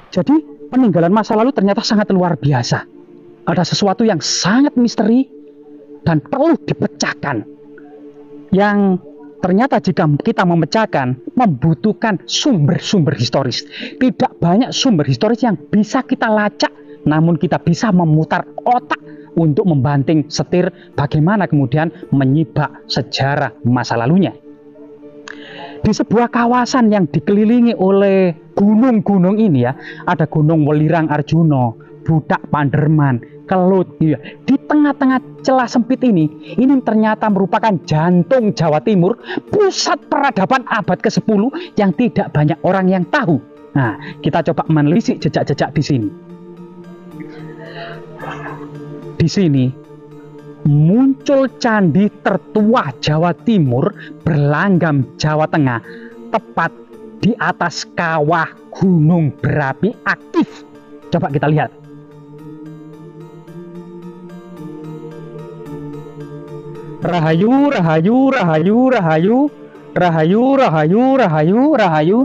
Jadi peninggalan masa lalu ternyata sangat luar biasa. Ada sesuatu yang sangat misteri dan perlu dipecahkan. Yang ternyata jika kita memecahkan membutuhkan sumber-sumber historis. Tidak banyak sumber historis yang bisa kita lacak, namun kita bisa memutar otak untuk membanting setir bagaimana kemudian menyibak sejarah masa lalunya. Di sebuah kawasan yang dikelilingi oleh gunung-gunung ini ya, ada Gunung Welirang Arjuna, Budak Panderman, Kelut, ya. Di tengah-tengah celah sempit ini ternyata merupakan jantung Jawa Timur, pusat peradaban abad ke-10 yang tidak banyak orang yang tahu. Nah, kita coba menelisik jejak-jejak di sini. Di sini muncul candi tertua Jawa Timur berlanggam Jawa Tengah, tepat di atas kawah gunung berapi aktif. Coba kita lihat. Rahayu, rahayu, rahayu, rahayu, rahayu, rahayu, rahayu, rahayu,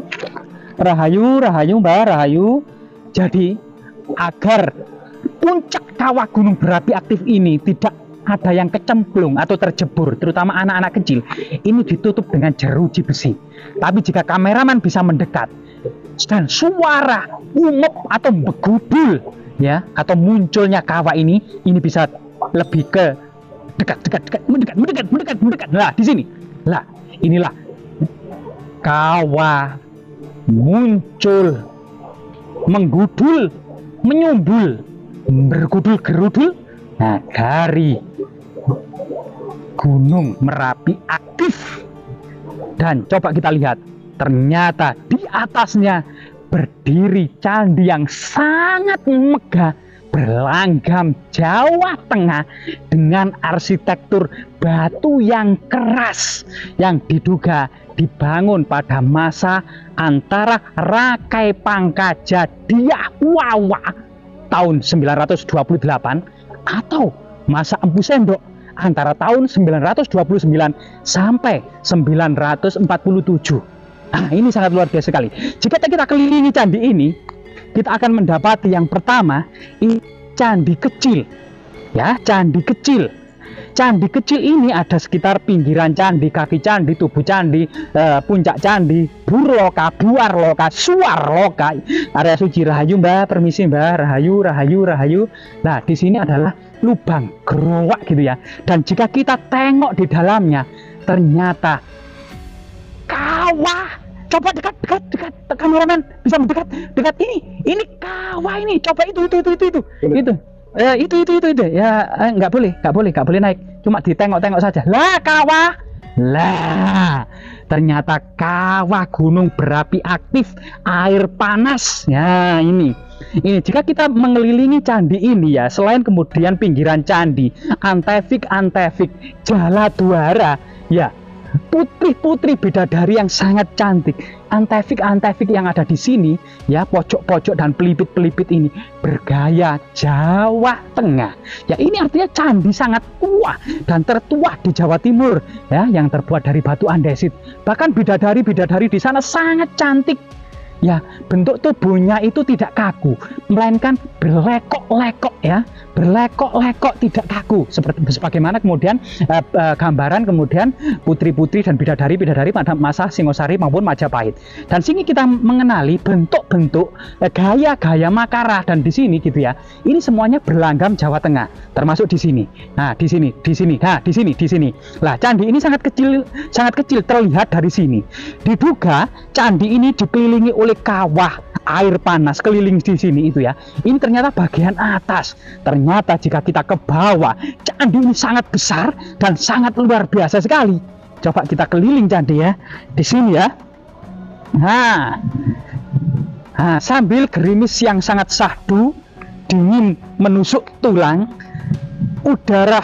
rahayu, rahayu, mbak, rahayu. Jadi agar puncak kawah gunung berapi aktif ini tidak ada yang kecemplung atau terjebur, terutama anak-anak kecil, ini ditutup dengan jeruji besi. Tapi jika kameramen bisa mendekat dan suara umep atau begudul ya, atau munculnya kawah ini bisa lebih ke mendekat. Nah, di sini. Lah, inilah kawah muncul, menggudul, menyumbul, bergudul gerudul. Nah, dari Gunung Merapi aktif. Dan coba kita lihat, ternyata di atasnya berdiri candi yang sangat megah berlanggam Jawa Tengah dengan arsitektur batu yang keras yang diduga dibangun pada masa antara Rakai Pangkaja Dyah Wawa tahun 928 atau masa Empu Sendok antara tahun 929 sampai 947. Nah, ini sangat luar biasa sekali. Jika kita kelilingi candi ini, kita akan mendapati yang pertama, ini candi kecil. Ya, candi kecil. Candi kecil ini ada sekitar pinggiran candi, kaki candi, tubuh candi, puncak candi, burloka, buarloka, suarloka, area suci. Rahayu mbak, permisi mbak, rahayu, rahayu, rahayu. Nah, di sini adalah lubang gerowak gitu ya. Dan jika kita tengok di dalamnya, ternyata kawah. Coba dekat, kameramen bisa mendekat, dekat ini kawah ini. Coba itu. Ya, nggak boleh naik. Cuma ditengok-tengok saja. Lah, kawah. Lah, ternyata kawah gunung berapi aktif, air panas. Ya, ini jika kita mengelilingi candi ini ya, selain kemudian pinggiran candi, antefik, jaladuara, ya, putri-putri bidadari yang sangat cantik, antefik yang ada di sini ya, pojok-pojok dan pelipit-pelipit ini bergaya Jawa Tengah. Ya, ini artinya candi sangat tua dan tertua di Jawa Timur ya, yang terbuat dari batu andesit. Bahkan bidadari-bidadari di sana sangat cantik. Ya, bentuk tubuhnya itu tidak kaku, melainkan berlekok-lekok ya, berlekok-lekok tidak kaku. Sebagaimana kemudian gambaran kemudian putri-putri dan bidadari-bidadari pada masa Singosari maupun Majapahit. Dan sini kita mengenali bentuk-bentuk gaya-gaya Makara, dan di sini gitu ya. Ini semuanya berlanggam Jawa Tengah, termasuk di sini. Nah, di sini. Nah, di sini. Lah, candi ini sangat kecil terlihat dari sini. Diduga candi ini dikelilingi oleh kawah air panas keliling di sini itu ya. Ini ternyata bagian atas. Ternyata jika kita ke bawah, candi ini sangat besar dan sangat luar biasa sekali. Coba kita keliling candi ya. Di sini ya. Nah, sambil gerimis yang sangat syahdu, dingin menusuk tulang, udara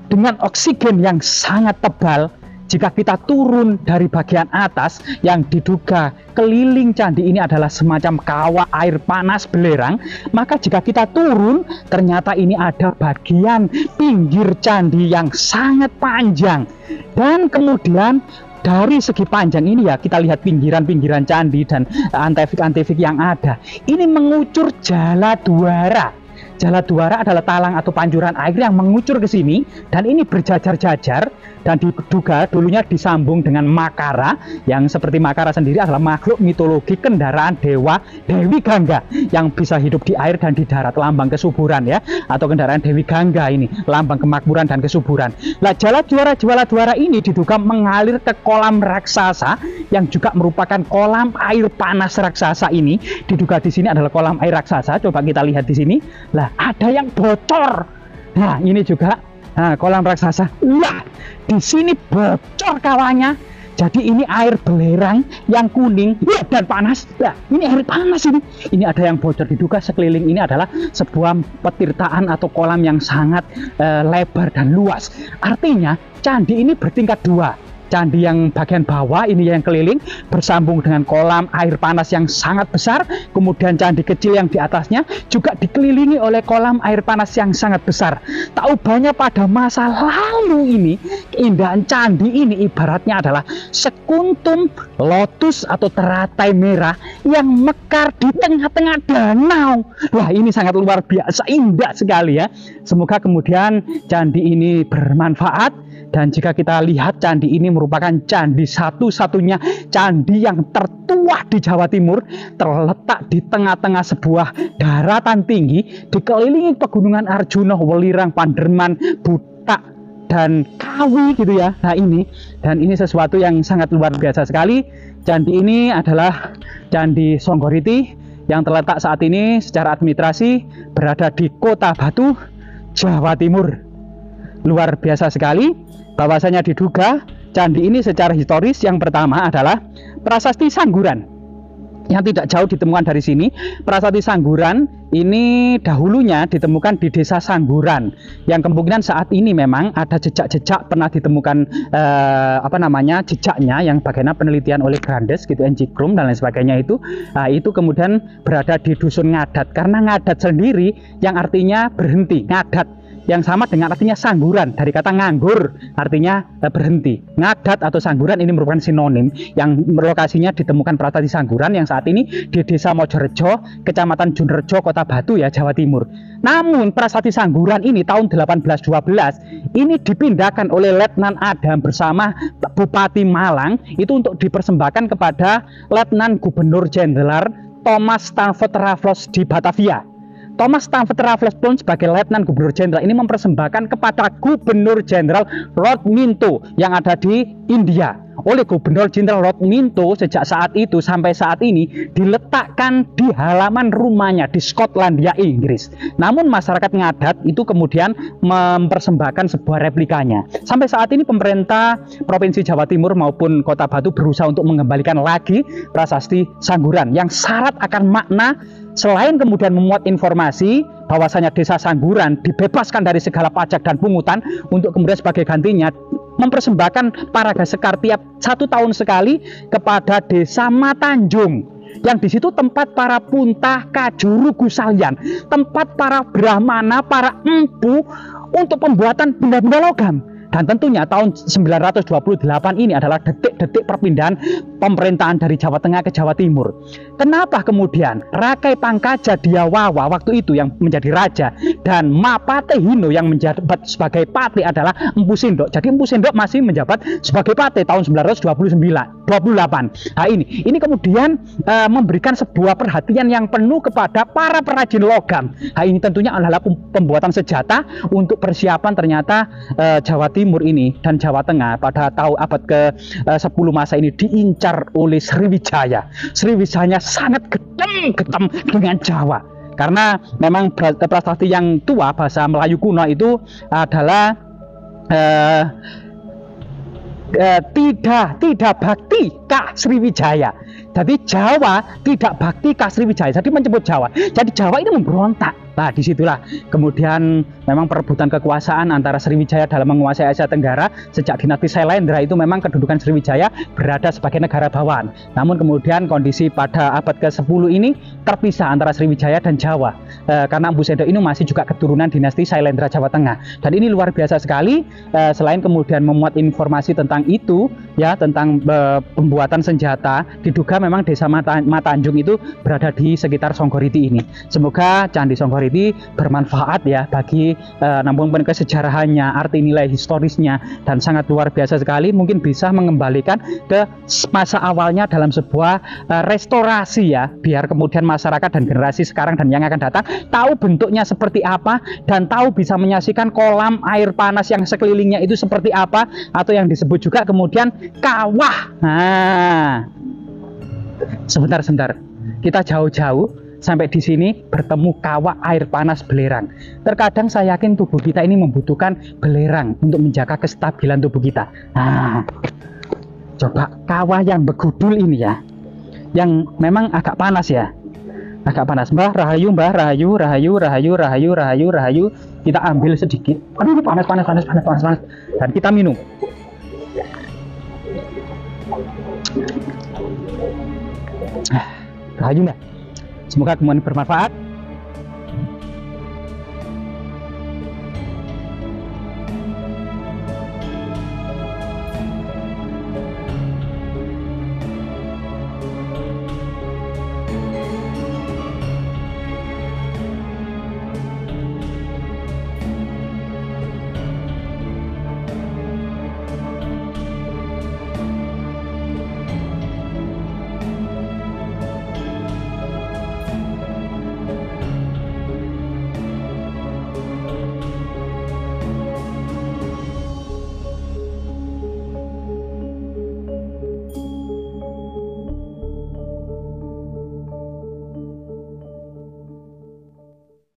dengan oksigen yang sangat tebal. Jika kita turun dari bagian atas yang diduga keliling candi ini adalah semacam kawah air panas belerang, maka jika kita turun ternyata ini ada bagian pinggir candi yang sangat panjang, dan kemudian dari segi panjang ini ya, kita lihat pinggiran-pinggiran candi dan antefik-antefik yang ada. Ini mengucur Jaladwara. Jaladwara adalah talang atau pancuran air yang mengucur ke sini, dan ini berjajar-jajar, dan diduga dulunya disambung dengan Makara, yang seperti Makara sendiri adalah makhluk mitologi kendaraan dewa Dewi Gangga yang bisa hidup di air dan di darat, lambang kesuburan ya, atau kendaraan Dewi Gangga ini lambang kemakmuran dan kesuburan. Nah, Jaladwara ini diduga mengalir ke kolam raksasa yang juga merupakan kolam air panas raksasa. Ini diduga di sini adalah kolam air raksasa. Coba kita lihat di sini. Lah, ada yang bocor. Nah, ini juga kolam raksasa. Lah, di sini bocor kawannya. Jadi ini air belerang yang kuning dan panas. Nah, ini air panas ini. Ini ada yang bocor. Diduga sekeliling ini adalah sebuah petirtaan atau kolam yang sangat lebar dan luas. Artinya candi ini bertingkat dua. Candi yang bagian bawah ini yang keliling bersambung dengan kolam air panas yang sangat besar. Kemudian candi kecil yang di atasnya juga dikelilingi oleh kolam air panas yang sangat besar. Tak ubahnya pada masa lalu ini, keindahan candi ini ibaratnya adalah sekuntum lotus atau teratai merah yang mekar di tengah-tengah danau. Wah, ini sangat luar biasa, indah sekali ya. Semoga kemudian candi ini bermanfaat. Dan jika kita lihat, candi ini merupakan candi satu-satunya candi yang tertua di Jawa Timur, terletak di tengah-tengah sebuah daratan tinggi, dikelilingi pegunungan Arjuna, Welirang, Panderman, Butak, dan Kawi gitu ya. Nah, ini sesuatu yang sangat luar biasa sekali. Candi ini adalah Candi Songgoriti yang terletak saat ini secara administrasi berada di Kota Batu, Jawa Timur. Luar biasa sekali. Bahwasanya diduga candi ini secara historis yang pertama adalah prasasti Sangguran yang tidak jauh ditemukan dari sini. Prasasti Sangguran ini dahulunya ditemukan di desa Sangguran yang kemungkinan saat ini memang ada jejak-jejak pernah ditemukan jejaknya yang bagaimana penelitian oleh Grandes gitu, Encikrum dan lain sebagainya itu. Nah, itu kemudian berada di dusun Ngadat, karena Ngadat sendiri yang artinya berhenti, Ngadat yang sama dengan artinya Sangguran dari kata nganggur, artinya berhenti. Ngadat atau Sangguran ini merupakan sinonim yang lokasinya ditemukan prasasti Sangguran yang saat ini di Desa Mojorejo, Kecamatan Junrejo, Kota Batu ya, Jawa Timur. Namun prasasti Sangguran ini tahun 1812 ini dipindahkan oleh Letnan Adam bersama Bupati Malang itu untuk dipersembahkan kepada Letnan Gubernur Jenderal Thomas Stamford Raffles di Batavia. Thomas Stamford Raffles pun sebagai Letnan Gubernur Jenderal ini mempersembahkan kepada Gubernur Jenderal Lord Minto yang ada di India. Oleh Gubernur Jenderal Lord Minto sejak saat itu sampai saat ini diletakkan di halaman rumahnya di Skotlandia, Inggris. Namun masyarakat Ngadat itu kemudian mempersembahkan sebuah replikanya. Sampai saat ini pemerintah Provinsi Jawa Timur maupun Kota Batu berusaha untuk mengembalikan lagi prasasti Sangguran yang syarat akan makna. Selain kemudian memuat informasi bahwasanya desa Sangguran dibebaskan dari segala pajak dan pungutan untuk kemudian sebagai gantinya mempersembahkan paraga sekar tiap 1 tahun sekali kepada desa Matanjung yang di situ tempat para puntah kajuru gusalian, tempat para brahmana, para empu untuk pembuatan benda-benda logam. Dan tentunya tahun 928 ini adalah detik-detik perpindahan pemerintahan dari Jawa Tengah ke Jawa Timur. Kenapa kemudian Rakai Pangkaja Diawawa waktu itu yang menjadi raja dan Mapate Hino yang menjabat sebagai pati adalah Empu Sindok. Jadi Empu Sindok masih menjabat sebagai pati tahun 928. Nah, ini kemudian memberikan sebuah perhatian yang penuh kepada para perajin logam. Nah, ini tentunya adalah pembuatan senjata untuk persiapan ternyata Jawa Timur ini dan Jawa Tengah pada abad ke-10 masa ini diincar oleh Sriwijaya. Sriwijaya sangat getem dengan Jawa karena memang prasasti yang tua bahasa Melayu kuno itu adalah tidak bakti ka Sriwijaya. Jadi Jawa tidak bakti ka Sriwijaya. Jadi menyebut Jawa. Jadi Jawa ini memberontak. Nah, disitulah kemudian memang perebutan kekuasaan antara Sriwijaya dalam menguasai Asia Tenggara. Sejak dinasti Sailendra itu memang kedudukan Sriwijaya berada sebagai negara bawahan. Namun kemudian kondisi pada abad ke-10 ini terpisah antara Sriwijaya dan Jawa. Karena Empu Sendok ini masih juga keturunan dinasti Sailendra Jawa Tengah. Dan ini luar biasa sekali, selain kemudian memuat informasi tentang itu, ya, tentang pembuatan senjata, diduga memang desa Matanjung itu berada di sekitar Songgoriti ini. Semoga Candi Songgoriti bermanfaat ya bagi nampung kesejarahannya, arti nilai historisnya, dan sangat luar biasa sekali. Mungkin bisa mengembalikan ke masa awalnya dalam sebuah restorasi ya, biar kemudian masyarakat dan generasi sekarang dan yang akan datang tahu bentuknya seperti apa, dan tahu bisa menyaksikan kolam air panas yang sekelilingnya itu seperti apa, atau yang disebut juga kemudian kawah. Nah, sebentar kita jauh-jauh sampai di sini bertemu kawah air panas belerang. Terkadang saya yakin tubuh kita ini membutuhkan belerang untuk menjaga kestabilan tubuh kita. Nah, coba kawah yang begudul ini ya, yang memang agak panas ya, agak panas. Mbah Rahayu, Mbah Rahayu, Rahayu. Kita ambil sedikit. Aduh, panas. Dan kita minum. Rahayu Mbah. Semoga kemudian bermanfaat.